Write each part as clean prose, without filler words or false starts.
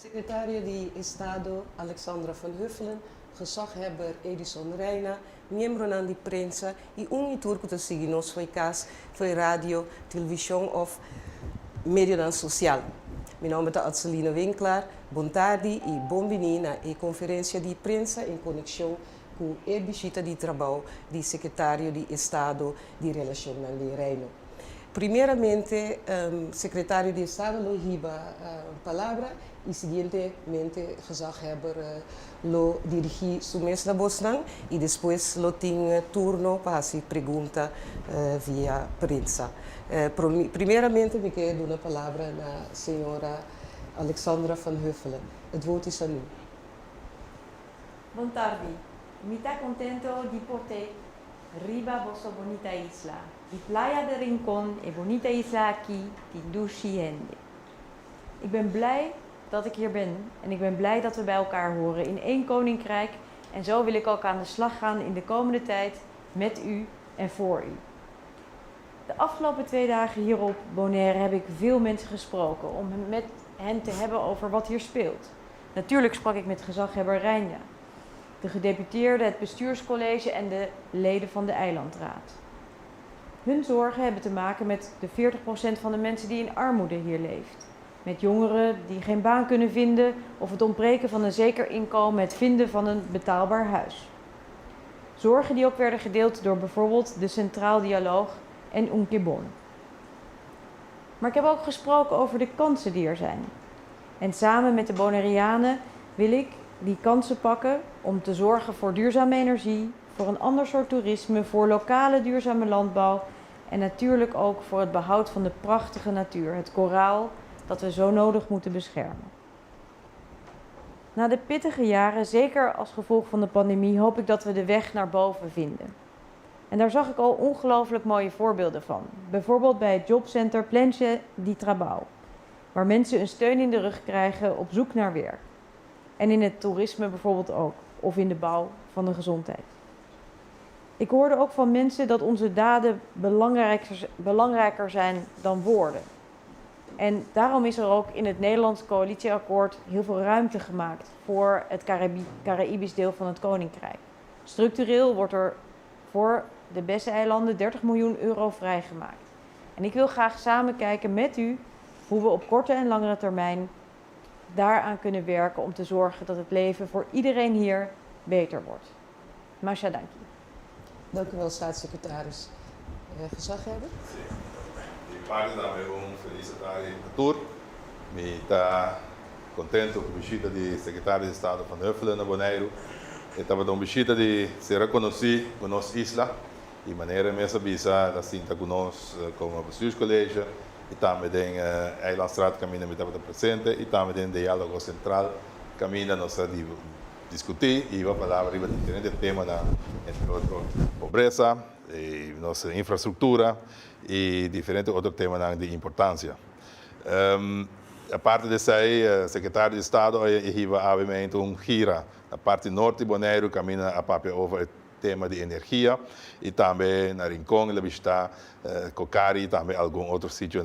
Secretario de Estado Alexandra van Huffelen, gezaghebber Edison Reina, miembro de prensa e tour que seguimos foi foi rádio, televisão of medio social. Meu nome é Adselina Winkler, bom tarde e bem-vindo à conferência de prensa em conexão com a visita de trabalho do Secretário de Estado de Relações do Reino. Primeiramente, Secretário de Estado lo riba a palavra e seguintemente gezaghebber lo dirigir su mesa da Bosnan e depois lo tem turno para se pergunta via prensa. Primeiramente, me quero dar a palavra na senhora Alexandra van Huffelen. Het woord is aan u. Buon tardi, mi sta contento di poter riba vossa bonita isla. Die Playa de Rincón e bonita isla aquí, die Dushiende. Ik ben blij dat ik hier ben en ik ben blij dat we bij elkaar horen in één koninkrijk. En zo wil ik ook aan de slag gaan in de komende tijd met u en voor u. De afgelopen 2 dagen hier op Bonaire heb ik veel mensen gesproken om met hen te hebben over wat hier speelt. Natuurlijk sprak ik met gezaghebber Reina, de gedeputeerde, het bestuurscollege en de leden van de eilandraad. Hun zorgen hebben te maken met de 40% van de mensen die in armoede hier leeft. Met jongeren die geen baan kunnen vinden of het ontbreken van een zeker inkomen, het vinden van een betaalbaar huis. Zorgen die ook werden gedeeld door bijvoorbeeld de Centraal Dialoog en Unkibon. Maar ik heb ook gesproken over de kansen die er zijn. En samen met de Bonaireanen wil ik die kansen pakken om te zorgen voor duurzame energie, voor een ander soort toerisme, voor lokale duurzame landbouw en natuurlijk ook voor het behoud van de prachtige natuur, het koraal dat we zo nodig moeten beschermen. Na de pittige jaren, zeker als gevolg van de pandemie, hoop ik dat we de weg naar boven vinden. En daar zag ik al ongelooflijk mooie voorbeelden van. Bijvoorbeeld bij het jobcenter Planche di Trabalho, waar mensen een steun in de rug krijgen op zoek naar werk. En in het toerisme bijvoorbeeld ook, of in de bouw van de gezondheid. Ik hoorde ook van mensen dat onze daden belangrijker zijn dan woorden. En daarom is er ook in het Nederlands coalitieakkoord heel veel ruimte gemaakt voor het Caraïbisch deel van het Koninkrijk. Structureel wordt er voor de BESSE-eilanden 30 miljoen euro vrijgemaakt. En ik wil graag samen kijken met u hoe we op korte en langere termijn daaraan kunnen werken om te zorgen dat het leven voor iedereen hier beter wordt. Masha, dank je. Dank u wel, staatssecretaris. Gezaghebber? Parte também feliz estar em tour. Me está contento com a visita do secretário de Estado van Huffelen na Bonaire. Estava uma visita de se reconhecer com nossa isla e maneira mesmo visa da cinta com nós como bestuurscollege e também tem Eilandstraat caminha me estava presente e também tem diálogo central caminha nossa discutir e vai falar sobre diferentes temas entre outros pobreza e nossa infraestrutura e diferentes outros temas de importância. A parte disso aí, o secretário de Estado ia obviamente gira na parte norte de Bonaire, caminha a papel over o tema de energia e também na Rincón, ele está Cocari, também algum outro sítio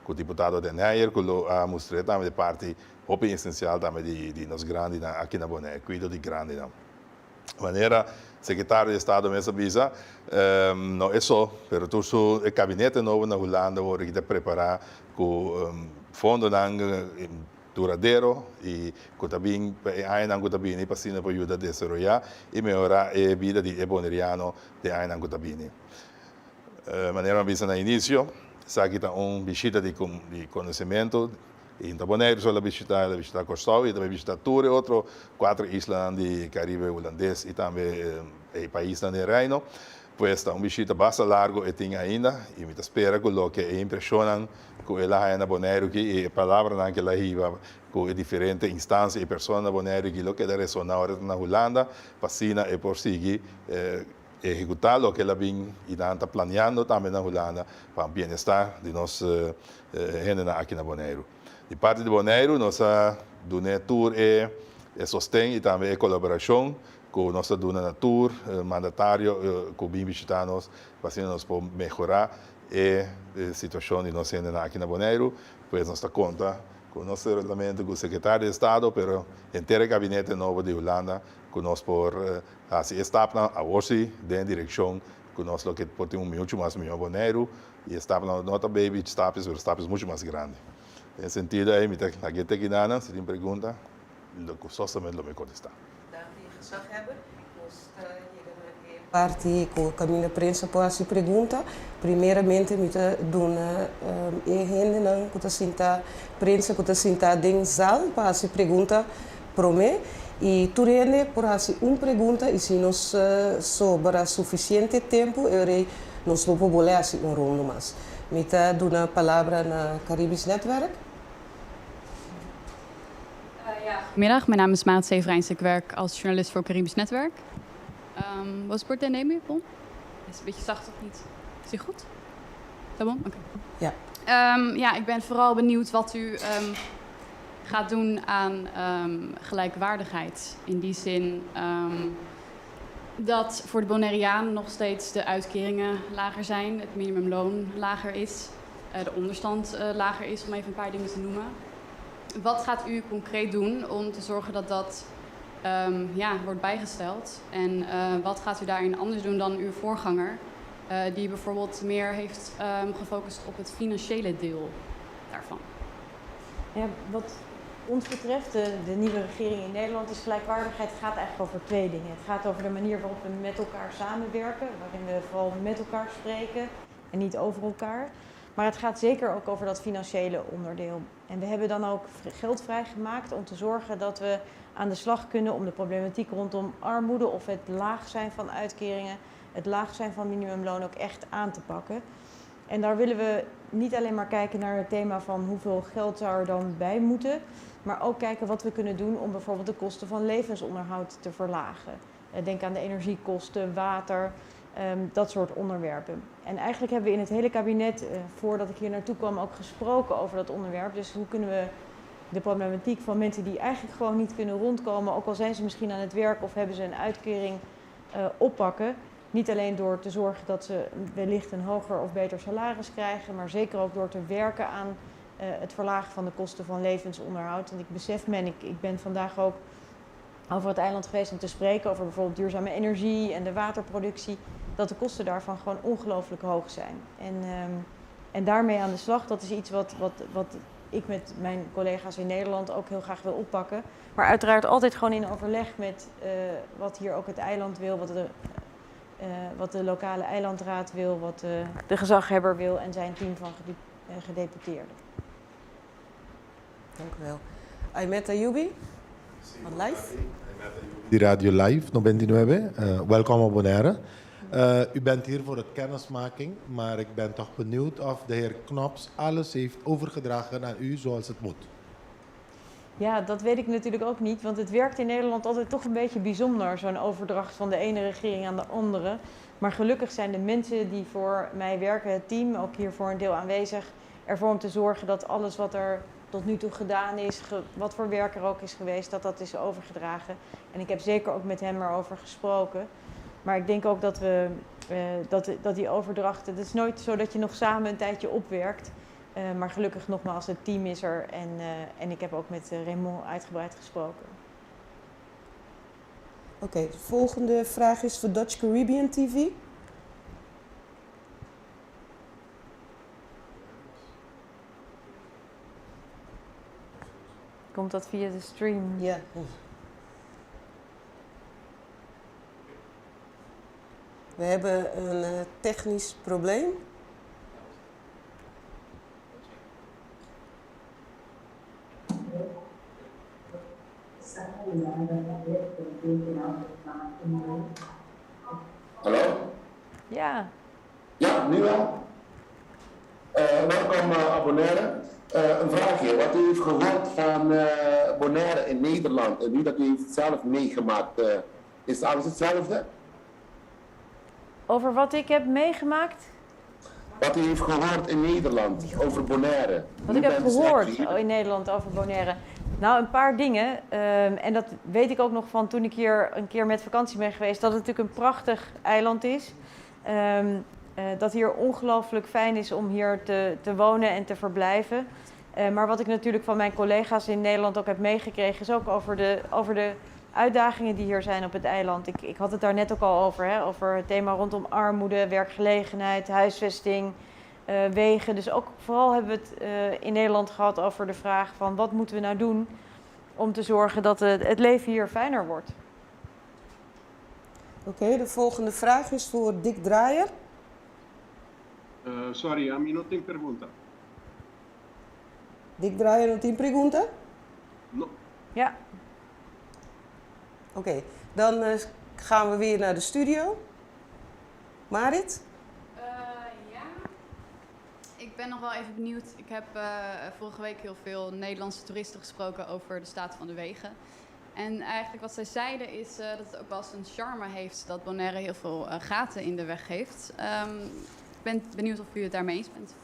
com o deputado de Neyer, que ele mostrou também de parte bem essencial também de nós grandes aqui na Bonaire, cuido de grande. De maneira, secretário de Estado mesmo avisa, não é só, mas todo o gabinete novo na Holanda vai preparar com fundo duradouro e que também ainda também para ajudar a desenvolver e melhorar a vida de bonaireano de ainda também. De maneira avisa no início, aqui está visita de conhecimento. In Bonaire solo visita Curaçao e também visita Ture, outro 4 islas de Caribe holandês e também o país do Reino. Pues está visita bastante largo e tem ainda e me espera que o que é impressionante que ela na Bonaire que a palavra que ela iba com diferentes instâncias e pessoas na Bonaire que o que deve ressonar na Holanda, fascina e por seguir executar o que ela vem e está planeando também na Holanda para o bem-estar de nós gente aqui na Bonaire. De parte de Bonaire, nossa tour é sustém e também colaboração com nossa dona tour, mandatário, com bem visitados, para nós melhorar a situação de nós aqui na Bonaire, pois nós conta conosce o regulamento com o secretário de Estado, pero inteiro gabinete novo de Holanda, conosco por assim etapa a hoje de direção, conosco que pode muito mais melhor boneiro e etapa nota baby etapas, etapas muito mais grande. Nesse sentido aí, me tá aqui te guiana, se tem pergunta, o somente lo me contestar. Parte com o caminho da prensa para essa pergunta, primeiramente me tá dona gente não que tá sentar prensa que tá sentar dentro sal para essa pergunta para mim e tu rende por essa pergunta e se nós sobra suficiente tempo eu rei nós vamos poder assim ronde mais. Me tá dona palavra na Caribisch Netwerk. Goedemiddag, mijn naam is Maat Severijns. Ik werk als journalist voor Caribisch Netwerk. Wat sport en neem je, Pon? Is een beetje zacht of niet? Is die goed? Tabon? Oké. Ja. Ja, ik ben vooral benieuwd wat u gaat doen aan gelijkwaardigheid. In die zin dat voor de Bonaireaan nog steeds de uitkeringen lager zijn, het minimumloon lager is, de onderstand lager is, om even een paar dingen te noemen. Wat gaat u concreet doen om te zorgen dat dat wordt bijgesteld? En wat gaat u daarin anders doen dan uw voorganger, die bijvoorbeeld meer heeft gefocust op het financiële deel daarvan? Ja, wat ons betreft, de nieuwe regering in Nederland, is gelijkwaardigheid gaat eigenlijk over twee dingen. Het gaat over de manier waarop we met elkaar samenwerken, waarin we vooral met elkaar spreken en niet over elkaar. Maar het gaat zeker ook over dat financiële onderdeel. En we hebben dan ook geld vrijgemaakt om te zorgen dat we aan de slag kunnen om de problematiek rondom armoede of het laag zijn van uitkeringen, het laag zijn van minimumloon ook echt aan te pakken. En daar willen we niet alleen maar kijken naar het thema van hoeveel geld zou er dan bij moeten, maar ook kijken wat we kunnen doen om bijvoorbeeld de kosten van levensonderhoud te verlagen. Denk aan de energiekosten, water, dat soort onderwerpen. En eigenlijk hebben we in het hele kabinet, voordat ik hier naartoe kwam, ook gesproken over dat onderwerp. Dus hoe kunnen we de problematiek van mensen die eigenlijk gewoon niet kunnen rondkomen, ook al zijn ze misschien aan het werk of hebben ze een uitkering, oppakken. Niet alleen door te zorgen dat ze wellicht een hoger of beter salaris krijgen, maar zeker ook door te werken aan het verlagen van de kosten van levensonderhoud. Want ik besef me, en ik ben vandaag ook over het eiland geweest om te spreken over bijvoorbeeld duurzame energie en de waterproductie, dat de kosten daarvan gewoon ongelooflijk hoog zijn. En daarmee aan de slag, dat is iets wat ik met mijn collega's in Nederland ook heel graag wil oppakken. Maar uiteraard altijd gewoon in overleg met wat hier ook het eiland wil, wat de lokale eilandraad wil, wat de gezaghebber wil en zijn team van gedeputeerden. Dank u wel. Aimeta Yubi, on live. Die Radio Live 99, welkom op Bonaire. U bent hier voor het kennismaking, maar ik ben toch benieuwd of de heer Knops alles heeft overgedragen aan u zoals het moet. Ja, dat weet ik natuurlijk ook niet, want het werkt in Nederland altijd toch een beetje bijzonder, zo'n overdracht van de ene regering aan de andere. Maar gelukkig zijn de mensen die voor mij werken, het team, ook hier voor een deel aanwezig, ervoor om te zorgen dat alles wat er tot nu toe gedaan is, wat voor werk er ook is geweest, dat dat is overgedragen. En ik heb zeker ook met hem erover gesproken. Maar ik denk ook dat die overdrachten, het is nooit zo dat je nog samen een tijdje opwerkt. Maar gelukkig nogmaals, het team is er en ik heb ook met Raymond uitgebreid gesproken. Oké, de volgende vraag is voor Dutch Caribbean TV. Komt dat via de stream? Ja. We hebben een technisch probleem. Hallo? Ja. Ja, nu wel. Welkom op Bonaire. Een vraagje. Wat u heeft gehoord van Bonaire in Nederland en nu dat u heeft zelf meegemaakt, is alles hetzelfde? Over wat ik heb meegemaakt? Wat u heeft gehoord in Nederland over Bonaire. Wat ik heb gehoord in Nederland over Bonaire. Nou, een paar dingen. En dat weet ik ook nog van toen ik hier een keer met vakantie ben geweest. Dat het natuurlijk een prachtig eiland is. Dat hier ongelooflijk fijn is om hier te wonen en te verblijven. Maar wat ik natuurlijk van mijn collega's in Nederland ook heb meegekregen, is ook over de uitdagingen die hier zijn op het eiland. Ik had het daar net ook al over, hè, over het thema rondom armoede, werkgelegenheid, huisvesting, wegen. Dus ook vooral hebben we het in Nederland gehad over de vraag van wat moeten we nou doen om te zorgen dat het leven hier fijner wordt. Oké, de volgende vraag is voor Dick Draaier. Sorry, a mí no tengo pregunta. Dick Draaier, no tiene pregunta? No. Ja, Oké, dan gaan we weer naar de studio. Marit? Ja. Ik ben nog wel even benieuwd. Ik heb vorige week heel veel Nederlandse toeristen gesproken over de staat van de wegen. En eigenlijk wat zij zeiden is dat het ook wel eens een charme heeft dat Bonaire heel veel gaten in de weg heeft. Ik ben benieuwd of u het daarmee eens bent.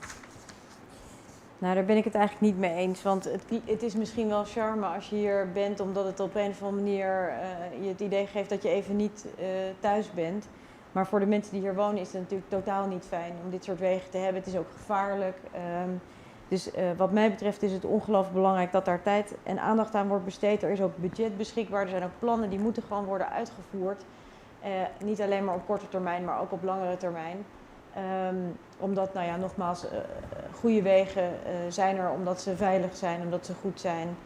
nou daar ben ik het eigenlijk niet mee eens. Want het is misschien wel charme als je hier bent, omdat het op een of andere manier je het idee geeft dat je even niet thuis bent. Maar voor de mensen die hier wonen is het natuurlijk totaal niet fijn om dit soort wegen te hebben. Het is ook gevaarlijk. Dus wat mij betreft is het ongelooflijk belangrijk dat daar tijd en aandacht aan wordt besteed. Er is ook budget beschikbaar, er zijn ook plannen die moeten gewoon worden uitgevoerd. Niet alleen maar op korte termijn, maar ook op langere termijn. Omdat, nou ja, nogmaals, goede wegen zijn er omdat ze veilig zijn, omdat ze goed zijn.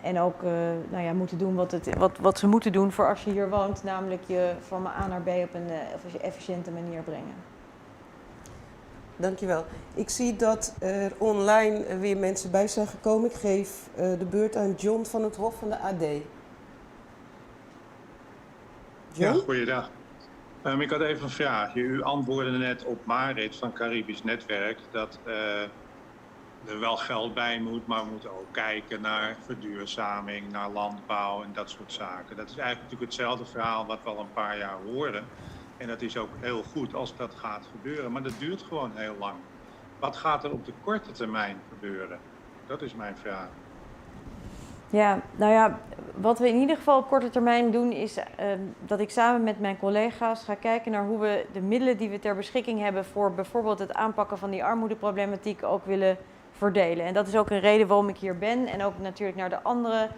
En ook nou ja, moeten doen wat ze moeten doen voor als je hier woont. Namelijk je van A naar B op een efficiënte manier brengen. Dankjewel. Ik zie dat er online weer mensen bij zijn gekomen. Ik geef de beurt aan John van het Hof van de AD. John? Ja, goeiedag. Ik had even een vraag. U antwoordde net op Marit van Caribisch Netwerk dat er wel geld bij moet, maar we moeten ook kijken naar verduurzaming, naar landbouw en dat soort zaken. Dat is eigenlijk natuurlijk hetzelfde verhaal wat we al een paar jaar horen. En dat is ook heel goed als dat gaat gebeuren, maar dat duurt gewoon heel lang. Wat gaat er op de korte termijn gebeuren? Dat is mijn vraag. Ja, nou ja, wat we in ieder geval op korte termijn doen is dat ik samen met mijn collega's ga kijken naar hoe we de middelen die we ter beschikking hebben voor bijvoorbeeld het aanpakken van die armoedeproblematiek ook willen verdelen. En dat is ook een reden waarom ik hier ben en ook natuurlijk naar de andere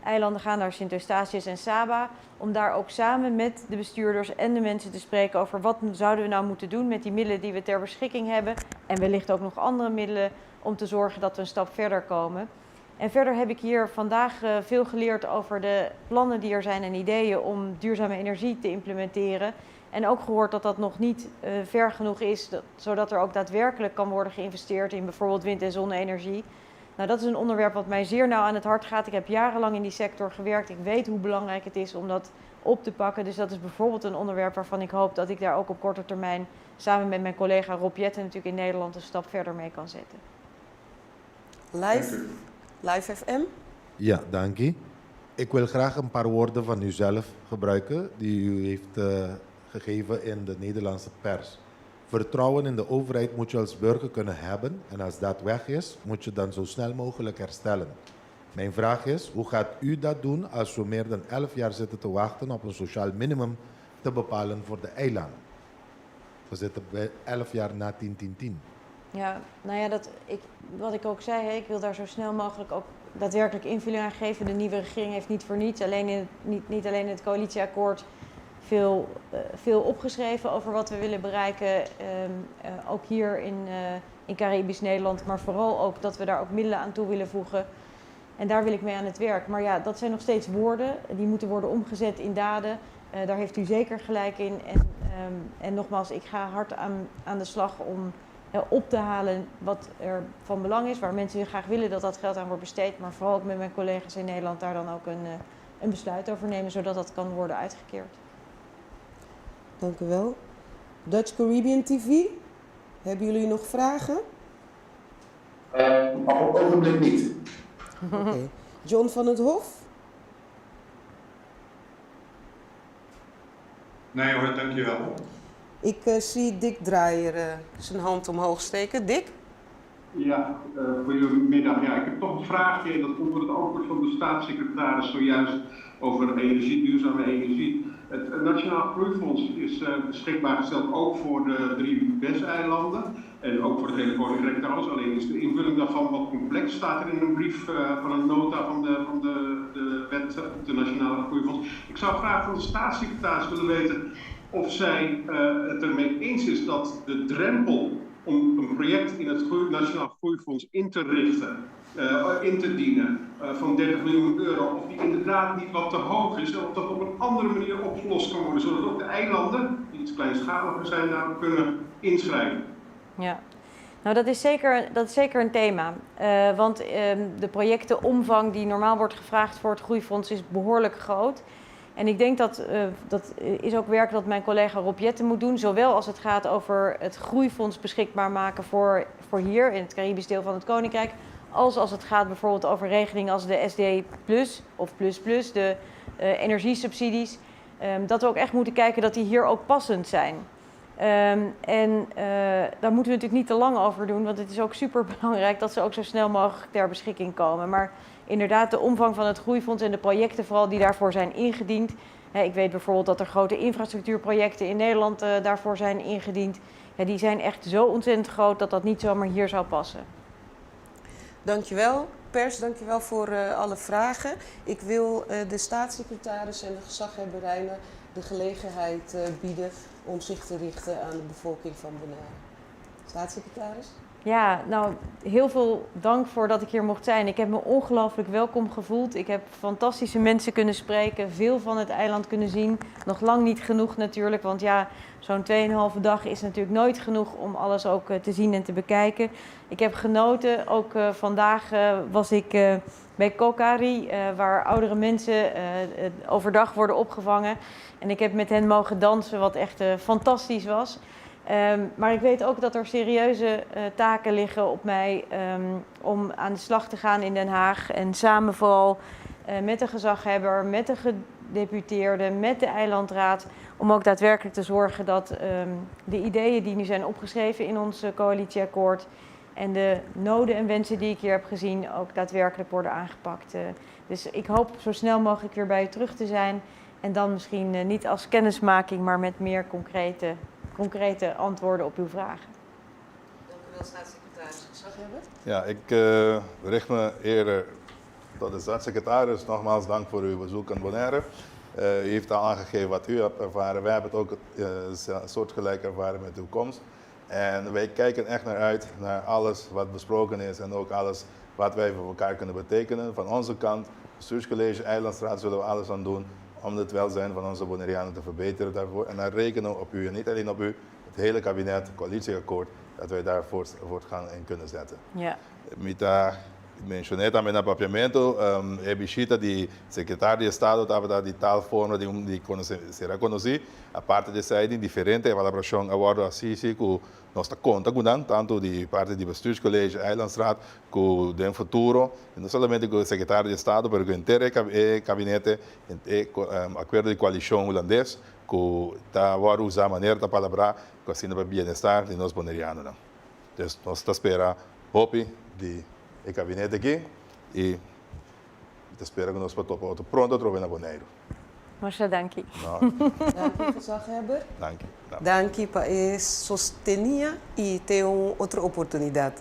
eilanden gaan, naar Sint Eustatius en Saba, om daar ook samen met de bestuurders en de mensen te spreken over wat zouden we nou moeten doen met die middelen die we ter beschikking hebben en wellicht ook nog andere middelen om te zorgen dat we een stap verder komen. En verder heb ik hier vandaag veel geleerd over de plannen die er zijn en ideeën om duurzame energie te implementeren. En ook gehoord dat dat nog niet ver genoeg is, zodat er ook daadwerkelijk kan worden geïnvesteerd in bijvoorbeeld wind- en zonne-energie. Nou, dat is een onderwerp wat mij zeer nauw aan het hart gaat. Ik heb jarenlang in die sector gewerkt. Ik weet hoe belangrijk het is om dat op te pakken. Dus dat is bijvoorbeeld een onderwerp waarvan ik hoop dat ik daar ook op korte termijn samen met mijn collega Rob Jetten natuurlijk in Nederland een stap verder mee kan zetten. Live FM. Ja, dank u. Ik wil graag een paar woorden van u zelf gebruiken die u heeft gegeven in de Nederlandse pers. Vertrouwen in de overheid moet je als burger kunnen hebben en als dat weg is, moet je dan zo snel mogelijk herstellen. Mijn vraag is, hoe gaat u dat doen als we meer dan 11 jaar zitten te wachten op een sociaal minimum te bepalen voor de eilanden? We zitten bij 11 jaar na 10-10-10. Ja, nou ja, wat ik ook zei, ik wil daar zo snel mogelijk ook daadwerkelijk invulling aan geven. De nieuwe regering heeft niet voor niets, niet alleen in het coalitieakkoord, veel opgeschreven over wat we willen bereiken. Ook hier in Caribisch Nederland, maar vooral ook dat we daar ook middelen aan toe willen voegen. En daar wil ik mee aan het werk. Maar ja, dat zijn nog steeds woorden, die moeten worden omgezet in daden. Daar heeft u zeker gelijk in. En nogmaals, ik ga hard aan de slag om op te halen wat er van belang is, waar mensen graag willen dat dat geld aan wordt besteed, maar vooral ook met mijn collega's in Nederland daar dan ook een besluit over nemen, zodat dat kan worden uitgekeerd. Dank u wel. Dutch Caribbean TV, hebben jullie nog vragen? Op het ogenblik niet. Oké. John van het Hof? Nee hoor, dankjewel. Ik zie Dick Draaier zijn hand omhoog steken. Dick? Ja, goedemiddag. Ja, ik heb toch een vraagje. Dat komt door het antwoord van de staatssecretaris zojuist over energie, duurzame energie. Het Nationaal Groeifonds is beschikbaar gesteld ook voor de 3 Waddeneilanden en ook voor het hele Koninkrijk trouwens. Alleen is de invulling daarvan wat complex. Staat er in een brief van een nota van de wet op de Nationale Groeifonds. Ik zou graag van de staatssecretaris willen weten of zij het ermee eens is dat de drempel om een project in het Nationaal Groeifonds in te richten, in te dienen van 30 miljoen euro, of die inderdaad niet wat te hoog is, en of dat op een andere manier opgelost kan worden, zodat ook de eilanden, die iets kleinschaliger zijn, daarop kunnen inschrijven. Ja, nou dat is zeker een thema. Want de projectenomvang die normaal wordt gevraagd voor het Groeifonds is behoorlijk groot. En ik denk dat is ook werk dat mijn collega Rob Jetten moet doen. Zowel als het gaat over het Groeifonds beschikbaar maken voor hier in het Caribisch deel van het Koninkrijk. Als het gaat bijvoorbeeld over regelingen als de SD Plus of Plus, de energiesubsidies. Dat we ook echt moeten kijken dat die hier ook passend zijn. Daar moeten we natuurlijk niet te lang over doen, want het is ook super belangrijk dat ze ook zo snel mogelijk ter beschikking komen. Maar inderdaad, de omvang van het Groeifonds en de projecten vooral die daarvoor zijn ingediend. Ik weet bijvoorbeeld dat er grote infrastructuurprojecten in Nederland daarvoor zijn ingediend. Die zijn echt zo ontzettend groot dat dat niet zomaar hier zou passen. Dankjewel. Pers, dankjewel voor alle vragen. Ik wil de staatssecretaris en de gezaghebberijen de gelegenheid bieden om zich te richten aan de bevolking van Bonaire. Staatssecretaris? Ja, nou, heel veel dank voor dat ik hier mocht zijn. Ik heb me ongelooflijk welkom gevoeld. Ik heb fantastische mensen kunnen spreken, veel van het eiland kunnen zien. Nog lang niet genoeg natuurlijk, want ja, zo'n 2,5 dag is natuurlijk nooit genoeg om alles ook te zien en te bekijken. Ik heb genoten. Ook vandaag was ik bij Kokari, waar oudere mensen overdag worden opgevangen. En ik heb met hen mogen dansen, wat echt fantastisch was. Maar ik weet ook dat er serieuze taken liggen op mij om aan de slag te gaan in Den Haag. En samen vooral met de gezaghebber, met de gedeputeerden, met de eilandraad. Om ook daadwerkelijk te zorgen dat de ideeën die nu zijn opgeschreven in ons coalitieakkoord en de noden en wensen die ik hier heb gezien ook daadwerkelijk worden aangepakt. Dus ik hoop zo snel mogelijk weer bij u terug te zijn. En dan misschien niet als kennismaking, maar met meer concrete antwoorden op uw vragen. Dank u wel, staatssecretaris. Gezaghebber? Ja, ik richt me eerder tot de staatssecretaris. Nogmaals dank voor uw bezoek aan Bonaire. U heeft al aangegeven wat u hebt ervaren. Wij hebben het ook soortgelijk ervaren met uw komst. En wij kijken echt naar uit, naar alles wat besproken is en ook alles wat wij voor elkaar kunnen betekenen. Van onze kant, bestuurscollege, Eilandstraat, zullen we alles aan doen om het welzijn van onze Bonaireanen te verbeteren daarvoor. En dan rekenen we op u, en niet alleen op u, het hele kabinet, het coalitieakkoord, dat wij daar voortgang in kunnen zetten. Ja. Mencioné también al papiamento, he visita di secretario de Estado, estava di tal forma de será conhecido, a parte de saída diferente evaluação agora assim que nós conta com tanto de parte do bestuurscollege Eilandstraat como do futuro, não somente com o secretário de Estado, mas com o inteiro gabinete, acordo de coalição holandês, que está agora usar a maneira da palavra que assim para bem-estar de nós bonaireanos. Então, nós estamos esperando hope de o gabinete aqui e espero que nós possamos pronto trocar na Bonaire. Masha, dank u. Dank u, gezaghebber. Dank u. Dank u, país sostenía y tengo otra oportunidad.